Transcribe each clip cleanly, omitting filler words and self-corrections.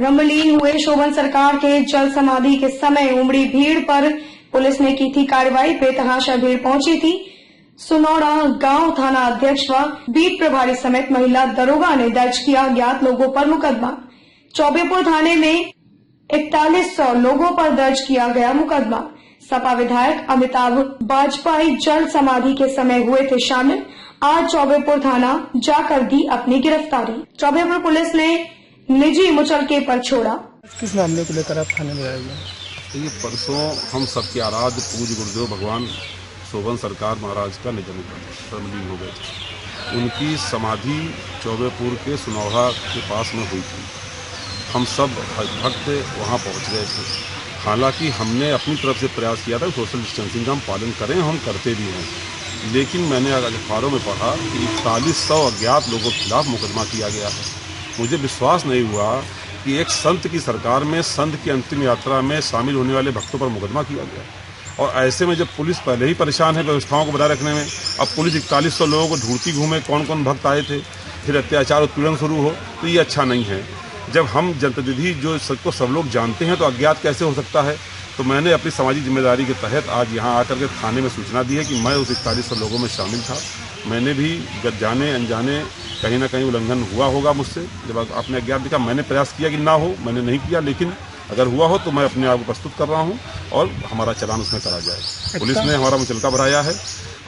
ब्रह्मलीन हुए शोभन सरकार के जल समाधि के समय उमड़ी भीड़ पर पुलिस ने की थी कार्रवाई। बेतहाशा भीड़ पहुंची थी। सुनौड़ा गांव थाना अध्यक्ष व बीट प्रभारी समेत महिला दरोगा ने दर्ज किया अज्ञात लोगों पर मुकदमा। चौबेपुर थाने में 4100 लोगों पर दर्ज किया गया मुकदमा। सपा विधायक अमिताभ वाजपेयी जल समाधि के समय हुए थे शामिल। आज चौबेपुर थाना जाकर दी अपनी गिरफ्तारी। चौबेपुर पुलिस ने निजी मुचलके पर छोड़ा। किस मामले को लेकर आप थाने में आए हैं? ये परसों हम सबके आराध्य पूज्य गुरुदेव भगवान शोभन सरकार महाराज का निधन ब्रह्मलीन हो गए थे। उनकी समाधि चौबेपुर के सुनौड़ा के पास में हुई थी। हम सब भक्त वहाँ पहुँच गए थे। हालांकि हमने अपनी तरफ से प्रयास किया था सोशल डिस्टेंसिंग का हम पालन करें, हम करते भी हैं, लेकिन मैंने अखबारों में पढ़ा कि 4100 अज्ञात लोगों के खिलाफ मुकदमा किया गया है। मुझे विश्वास नहीं हुआ कि एक संत की सरकार में संत की अंतिम यात्रा में शामिल होने वाले भक्तों पर मुकदमा किया गया। और ऐसे में जब पुलिस पहले ही परेशान है व्यवस्थाओं को बनाए रखने में, अब पुलिस 4100 लोगों को ढूंढती घूमे कौन कौन भक्त आए थे, फिर अत्याचार उत्पीड़न शुरू हो, तो ये अच्छा नहीं है। जब हम जनप्रतिनिधि जो सबको सब लोग जानते हैं तो अज्ञात कैसे हो सकता है। तो मैंने अपनी सामाजिक जिम्मेदारी के तहत आज यहाँ आकर के थाने में सूचना दी है कि मैं उस 4100 लोगों में शामिल था। मैंने भी जाने अनजाने कहीं ना कहीं उल्लंघन हुआ होगा मुझसे। जब आपने अज्ञात दिखा, मैंने प्रयास किया कि ना हो, मैंने नहीं किया, लेकिन अगर हुआ हो तो मैं अपने आप को प्रस्तुत कर रहा हूं और हमारा चालान उसमें करा जाए। पुलिस ने हमारा मुचलका बढ़ाया है।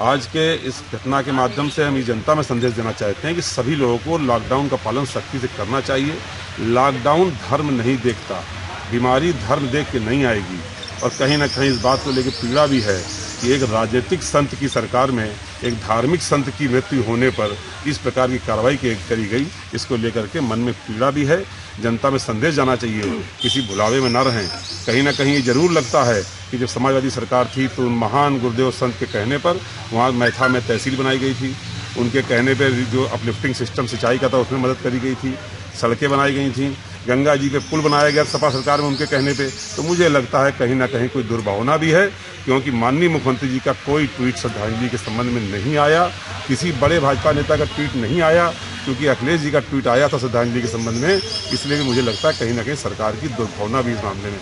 आज के इस घटना के माध्यम से हम ये जनता में संदेश देना चाहते हैं कि सभी लोगों को लॉकडाउन का पालन सख्ती से करना चाहिए। लॉकडाउन धर्म नहीं देखता, बीमारी धर्म देख के नहीं आएगी। और कहीं ना कहीं इस बात को लेकर पीड़ा भी है कि एक राजनीतिक संत की सरकार में एक धार्मिक संत की मृत्यु होने पर इस प्रकार की कार्रवाई करी गई। इसको लेकर के मन में पीड़ा भी है। जनता में संदेश जाना चाहिए, किसी भुलावे में न रहें। कहीं ना कहीं ये जरूर लगता है कि जब समाजवादी सरकार थी तो उन महान गुरुदेव संत के कहने पर वहाँ मैथा में तहसील बनाई गई थी। उनके कहने पर जो अपलिफ्टिंग सिस्टम सिंचाई का था उसमें मदद करी गई थी, सड़कें बनाई गई थी, गंगा जी पे पुल बनाया गया सपा सरकार में उनके कहने पे। तो मुझे लगता है कहीं ना कहीं कोई दुर्भावना भी है, क्योंकि माननीय मुख्यमंत्री जी का कोई ट्वीट श्रद्धांजलि के संबंध में नहीं आया, किसी बड़े भाजपा नेता का ट्वीट नहीं आया, क्योंकि अखिलेश जी का ट्वीट आया था श्रद्धांजलि के संबंध में। इसलिए मुझे लगता है कहीं ना कहीं सरकार की दुर्भावना भी इस मामले में।